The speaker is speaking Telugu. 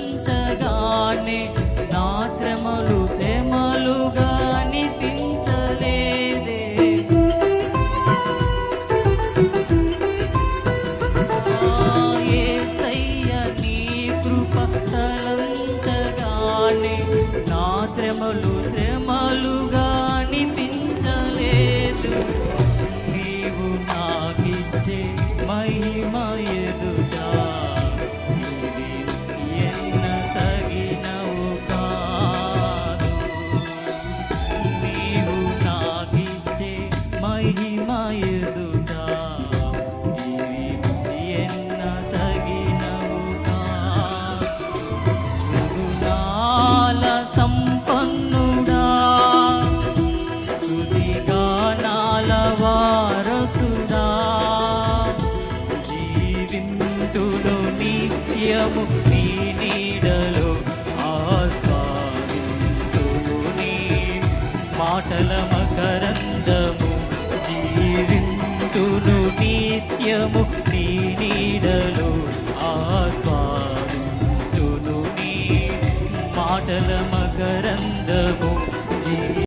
తలంచగానే నా శ్రమలు శ్రమలుగా అనిపించలేదే. యేసయ్య నీ కృప తలంచగానే నా శ్రమలు శ్రమలుగా అనిపించలేదు. నీవు నాకిచ్చే మహిమ ఎదుట మహిమ ఎదుట ఇవి ఎన్న తగినవు కాదు. సుగుణాల సంపన్నుడా, స్తుతిగానాల వారసుడా, జీవింతును నిత్యము నీ నీడలో ఆస్వాదింతును నీ మాటల మకరందము. జీవింతును నిత్యము నీ నీడలో